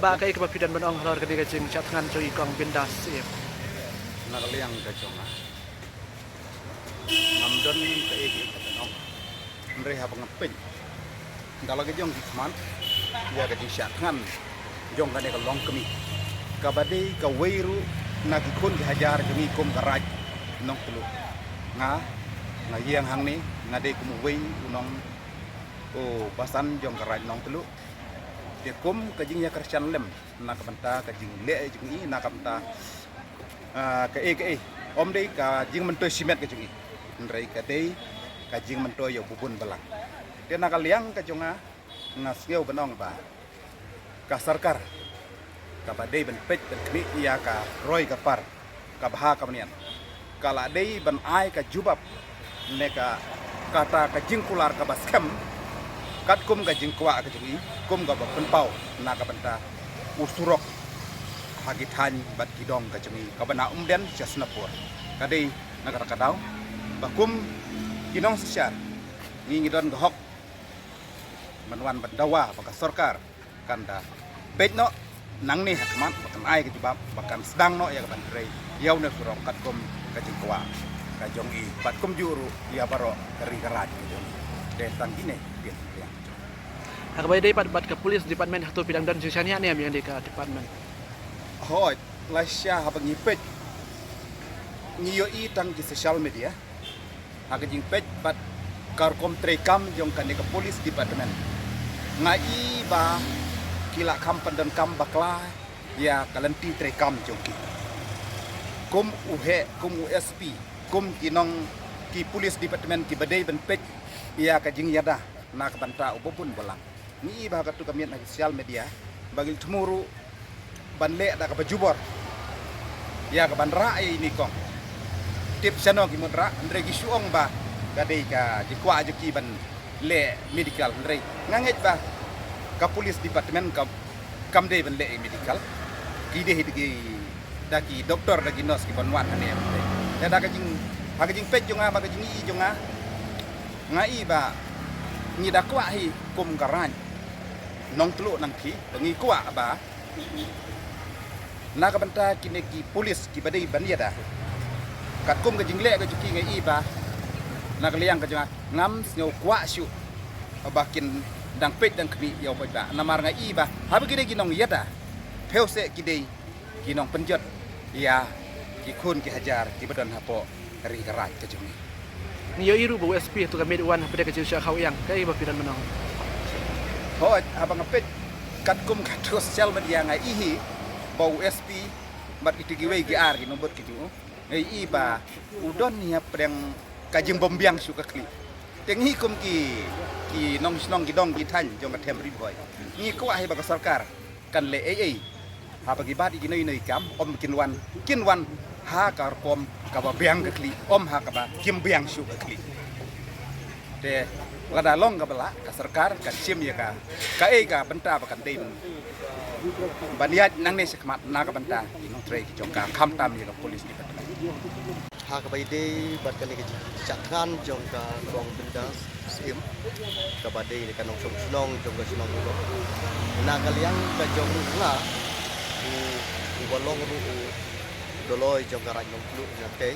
ba kai ka pidan banong lor ka diga jing chat ngan chui kong bindas e nakaliang ka jonga amdon ka egi ka tanong ndre ha bang pin dalo ka jong man ya ka jing chat ngan jong ka ne ka long kami ka bade ka weiru na ki kun hajar jumi kum ka raj nong tulu nga yang hang ni ngade kum wei unong o basan jong ka raj nong tulu de kum ka jing ya kerchan lem nak banta ka jing le jing i nak banta ka om dei ka jing mentoy simet ka jing i ndrei ka dei ka jing mentoy yo bubun balang de nak liang ka jonga ngasgeu benong ba ka sarkar ka badei ben pet ben kmi ya ka roy ka par ka baha ka menian kala dei ben ai ka jubab ne ka kata ka jing kular ka baskem kat kum ka jing kwa ka jing i kum ga ba penpau na ka banta usurok hagi than bat kidong ka jing i ka bana umden jasnapur ka dei na ka kadau ba kum kinong sisyar ngi don ga hok manwan bandawa ba ka sarkar kanda bet no nang ni hakmat bakan ai ka jubab bakan sedang no ya ka bantrei yaw na surok kat kum ka jing kwa ka jong i bat kum juru ya baro kari karaj ka jong de tang ine bian ha ka dei pat ka polis department hatu pidang dan sisanya ne yang di ka department hoi lasya ha bang ipet ngiyo i tang di social media ha ka jing pet bat kar kom trekam jong kan ka polis department ngai ba kila kam pandan kam bakla ya kalanti trekam jongki kum uhe kum usp kum kinong ki polis department ki badai ben pet ya ka jing yada na ka banta ubun bolang ni ba ka tu kami na social media bagil tumuru banle da ka bajubor ya ka bandra ai ni kong tip sano ki mudra andre ki suong ba ka dei ka jikwa juki ban le medical andre nganget ba ka polis department ka kam dei ban le medical ki dei hidgi daki doktor daki nos ki ban wan ane ya da ka jing pet jonga ba ka jing i jonga ngai ba ni da kwa hi kum karan nong telu nang ki ngi kwa ba na ka banta ki ne ki polis ki badai ban ya da kat kum ka jing le ka juki ngai ba na ka liang ka jonga ngam snyo kwa shu bakin dang pet dang kmi yaw ba namar ngai ba ha ba ki dei ki nong ya da peuse ki dei ki nong penjot ya ki kun ki hajar ki badon hapo ri karaj ka jongi ni yo iru bo usp tu ka med wan pada ka jisha khau yang kai ba pidan banong hoi abang pet kat kum ka social media ngai hi bo usp bat itigi wei gi ar gi nombor ki tu ngai i ba udon ya preng kajing bombiang suka kli tengi kum ki nong snong gi dong gi than jong ka them ri boy ni ko ai ba ka sarkar kan le ai ha bagi badi gi nei kam om kinwan ha kar kom ka ba biang ka kli om ha ka ba kim biang su ka kli te lada long ka bala ka sarkar ka sim ya ka ai ka banta ba kan dei baniat nang ne sekmat na ka banta inong trei ki jong ka kham tam ya ka polis ni ha ka bai dei bat kan ni chak kan jong ka kong bindas sim ka ba dei ka nong snong jong ka snong ro na ka liang ka jong nga u bolong ru doloi jong ka raj nong lu na te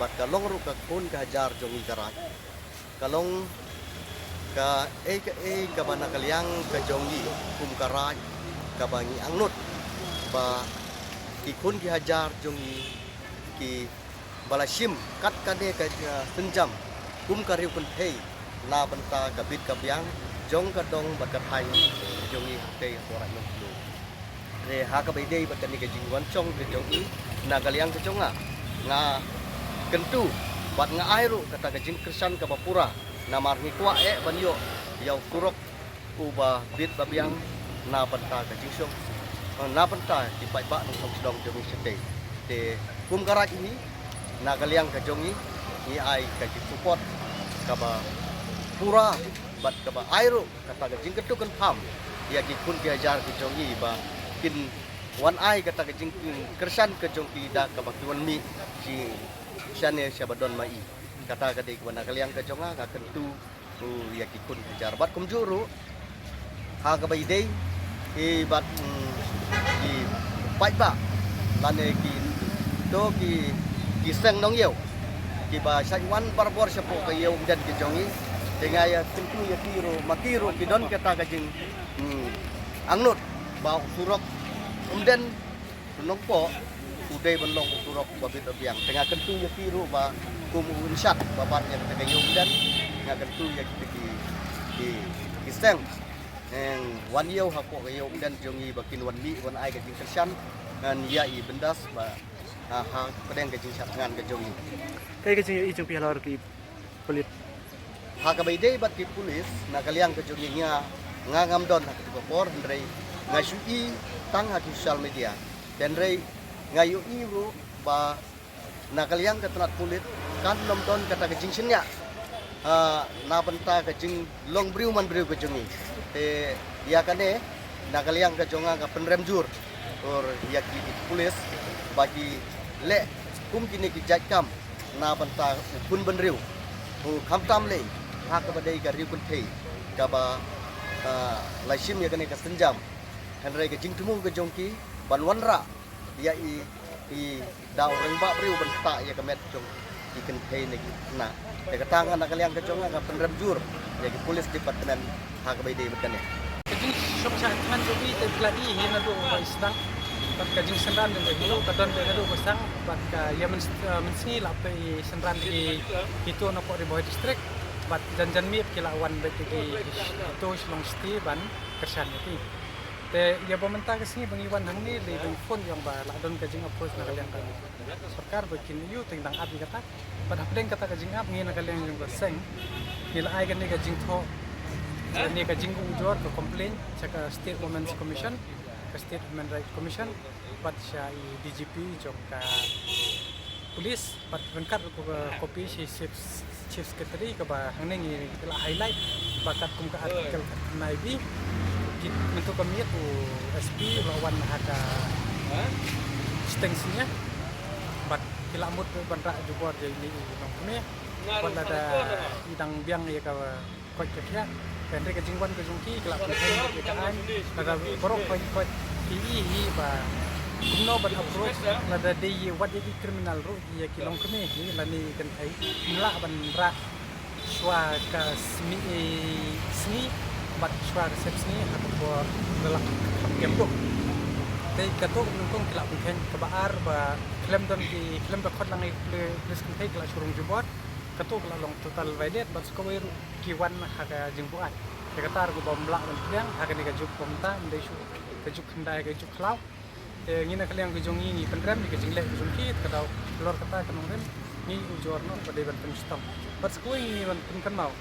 bat ka long ru ka kun ka hajar jong ka raj ka long ka ka ba na ka liang ka jong yi kum ka raj ka ba ngi angnut ba ki kun ki hajar jong yi ki balashim kat kade ka senjam kum kariu kun thei na banta ka bit ka biang jong ka dong bat ka thai jong i te ora nong lu re ha ka bai dei bat ka ni ka jingwan chong ke jong i na ka liang ka chonga nga kentu bat nga airu kata ka jing kersan ka bapura na mar ni kwa banyo yau kurok uba bit ba biang na banta ka jing song na banta di bai ba nong song dong jong i sete te kum karaj ini na kaliang ka jongi ni ai ka support ka ba pura bat ka ba airu kata ka jing ketu kan pham ya ki kun ki hajar ki jongi ba kin wan ai kata ka jing kersan ka jongi da ka ba wan mi si sane syabadon mai kata ka de wana kaliang ka jonga ka kentu ya ki kun hajar bat kum juru ha ka ba idei bat ki pai ba lane ki to ki seng nong yeu ki ba sai wan barbor sepo ke yeu dan ki jongi dengan ya tentu ya makiru ki don kata ka jing angnut ba surok umden nongpo udai benlong surok babit biang tengah kentu ya tiru ba kumu insyak babat yang tengah yeu dan tengah kentu ya ki seng en wan yeu hapo ke yeu dan jongi bakin wan li wan ai ka jing kersan dan ya i bendas ba ha pedeng ka jing ngan ka jongi Kaya kasi yung ijong pihalawar ki pulit. ha ka baide bat ki pulis na kaliang ka jongi nga ngam don ha ka por ndrei ngasui tang ha social media dan rei ngayu iru ba na kaliang ka tanat pulit kan nom don kata ka jing sinya na banta ka jing long briu man briu ka jongi te ya kane na kaliang ka jonga ka penrem jur or ya ki pulis bagi le kum kini ki jajkam na banta kun benriu hu khamtam le ha ka badai ka riu kun thei ka ba laisim ya kane ka senjam han rei ka jing tumu ka jongki ban wanra ya i dau reng ba riu banta ya ka met jong i kan thei ne na ya ka tangan na kaliang ka jonga ka penrem jur ya ki pulis departemen ha ka badai betan ya Kajing syok sa teman jogi te gladi hina do isang bat kajing senran dan dulu kadon de do basang bat ka ya mensi la pe senran di itu na po di Bohai distrik bat janjan mi kila wan bet di itu long sti ban kersan itu te ya pemerintah ke sini bangiwan hang ni le phone yang ba la don kajing approach na kalian kan sarkar bikin yu tengdang at kata bat hapdeng kata kajing ap ngin na kalian yung baseng nila ay kan ni kajing tho ni ka jinggung jor ke komplain sa State Women's Commission ke State Human Rights Commission bat siya DGP jong ka police bat rengkat ko kopi si chief secretary ka ba hangning ila highlight bakat kum ka artikel naibi kit mentu kami tu SP lawan haka stengsinya bat kilamut bandra jubor jadi nong kami kon ada idang biang ya ka ko kya Kendri kejingwan kejungki kelak kejeng kekaan ada borok koi hi ba kumno ban approach lada dei wat di criminal ru ya kilong keme hi lani kan ai mla ban ra swa ka sni bat swa resepsi atau bo dalam kembo dei kato nungkong kelak kejeng kebaar ba klem don ki klem ba khot langai plus kai kelak surung jubot kato long total vaidet bat skower kiwan haka jengbuat kata argo bomblak dan tiang haka ni kajuk pomta ndai su kajuk kendai kajuk klau ngina kaliang kejongi ni pendram ni kejinglek kejungki kadau lor kata kanongren ni ujorno pada ban penstam bat skoi ni ban kan mau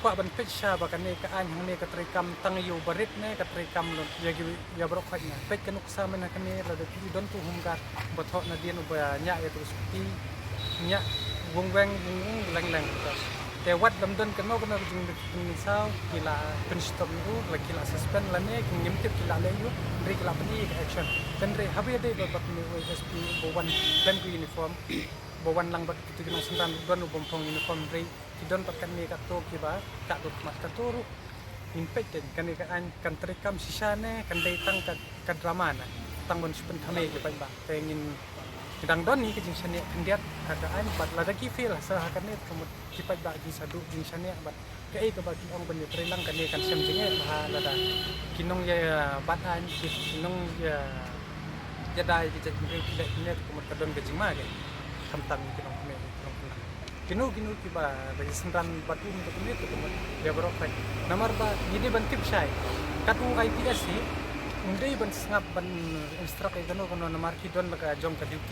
kwa ban pecha bakan ni ka an hang ni katrekam tang yu barit ne katrekam lon ya brok khaj na pet kanuk sa men kan ni la de ti don tu humgar bathok na dien uba nya ya tu suti nya wong weng lang lang te wat lamdon kan mau kena jing misal kila penstom itu lagi kila suspend lane ngimtip kila leyu dari kila pani action dan re habi de babat ni SP bowan dan ku uniform bowan lang bat itu kena sentan don bompong uniform re tidon patkan ni kato kiba tak duk mat katuru infected kan kan terekam sisane kan datang ke drama na tang bon supen thame ke ba tengin Kedang don ni kejing sania kendiat hakaan bat lada ki feel sa hakan net kemut kipat ba jing sadu jing sania bat kai ke bagi ong ben trilang kan kan sem jing ha lada kinong ya batan kinong ya jadai ki jing ki net kemut kadon kejing ma ke tamtam kinong me kinong kinu ki ba bagi sentan batu untuk net kemut ya berok nomor ba jadi bantip syai katu IPS ni Undai ban sengap ban instruct ikano kono nomor kidon laga jom ka duty.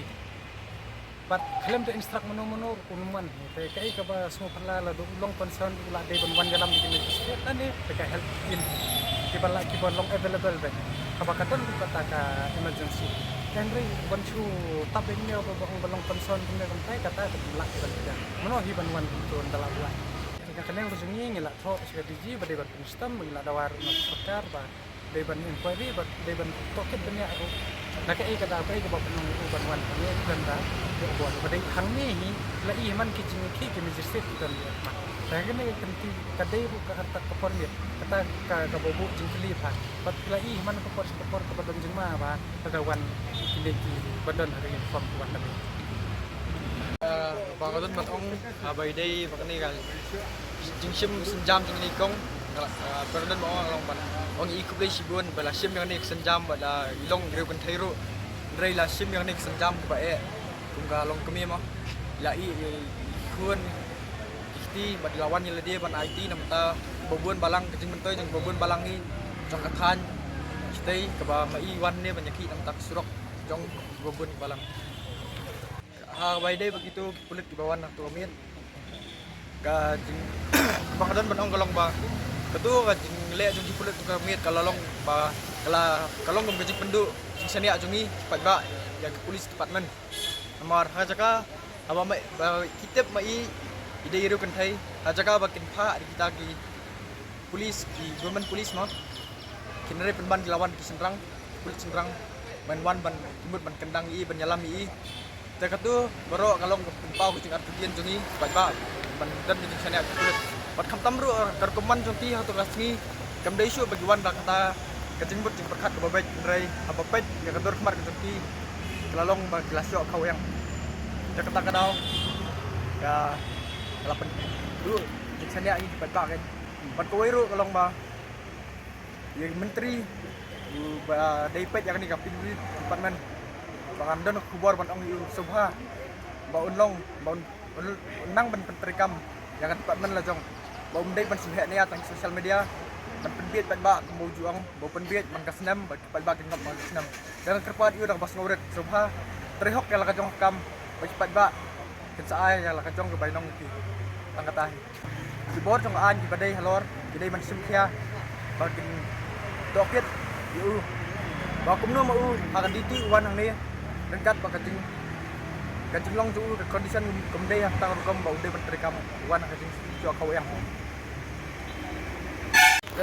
But klaim to instruct mono kunuman. Te kai ka ba semua perla la do long concern ula dei ban wan dalam di state ane te ka help in ki ban long available ba. Ka ba kadon ku kata ka emergency. Henry ban chu tabeng ne ba long concern kun ne kan kata ka la ka ban. Mono hi ban wan tu dalam ula. Ka kaneng rujungi ngila tho strategy ba dei ban system ngila dawar na sarkar ba deban inquiry bat deban toket benya aku nak ai kata apa ai ke bapak nang uban wan kami dan dah buat pada hang ni la i man ki jing ki magistrate dan Saya kan ni kenti kadai bu ke harta kepor ni. Kata ke bobo jingkeli pa. Pat kelai mana kepor ke badon jengma pa. Kadawan kini ki badon hari ini form tuan kami. Bangadon matong abai day makani kan jingsim senjam jingni kong berdan mo long ban ong ikuplay sibun bala sim yang ni senjam bala ilong greu kan thairu rei la sim yang ni senjam ba e kum ga long kami mo la i kun ikti bad lawan ni dia ban IT nam ta bobun balang kejing mentoi jeng bobun balang ni jong kathan stay ke ba mai wan ni banyak nam tak surok jong bobun balang by day begitu kulit di bawah nak tuamin kajing bangadon banong kalong ba ketu kajing le jung kulit tukar mit kalong ba kalong gum kajing pendu jing sania jungi cepat ba ya ke polis department nomor hajaka aba mai kitep mai ide iru kan thai hajaka ba kin pha di kita ki polis ki government polis no kinare penban dilawan ki senrang kulit senrang ban wan ban timut ban kendang i ban nyalam i Tekatu baru kalau pau kucing artian jungi baca bandan di sana kulit. Bat kam tamru karkuman junti hatu rasmi kam daisu bagiwan kata kacing but jing perkat babait rai apa pet ya kador kemar junti kelalong ba kelasyo kau yang kata kadau ya kalapan dulu di sana ini baca kan. Bat kawairu kalong ba yang menteri ba daipet yang ni kapin department Bangandan kubur ban ong subha ba unlong ba unang ban pentrikam yang department la jong ba umdai ban sibhe ne atang social media ban penbiet ban ba kemu juang ba penbiet ban kasnam ba ba kengap ban kasnam dan kerpat yu dak bas ngauret subha trihok ya la kajong kam ba cepat ba kensaai ya la kajong ke bainong ti tangkatahi kibor jong an di badai halor didai man simkhia ba kin dokit yu ba kumno mau akan diti wan hang ni Rengkat pak kacing long tu kondisi kemdai yang tangan kom bau dai menteri kamu wan kacing cuak kau yang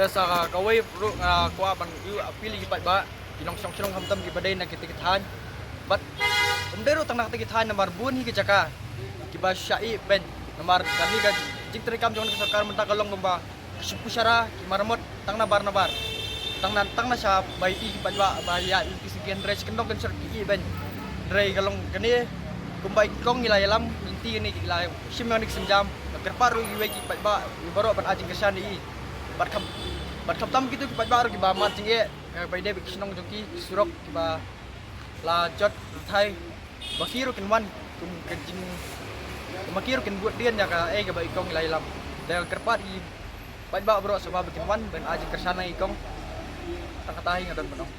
sa kawai ru kwa ban yu apili ki ba kinong song song hamtam ki badai na kitikithan bat kemdai ru tangna kitikithan nomor bun hi ki jaka ki ba syai ben nomor kami ka jing teri kam jong sarkar mentah kalong bomba supusyara ki marmot tangna bar tangna sa bai i ba ya ki sekian res kendong kan serki ben Dray kalong kani kumbay kong nilay alam inti ni nilay simyanik senjam kerparu giwe ki ba baro ban ajing kesan i bat kam tam gitu ki ba ro ki ba mat jing e by day kisnong joki surok ki ba la jot thai bakiru kin wan kum kajing makiru kin buat dian ya ka e ga ba ikong nilay alam dal kerpat i ba bro sebab kin wan ban ajing kesan i kong takatahi ngadon banong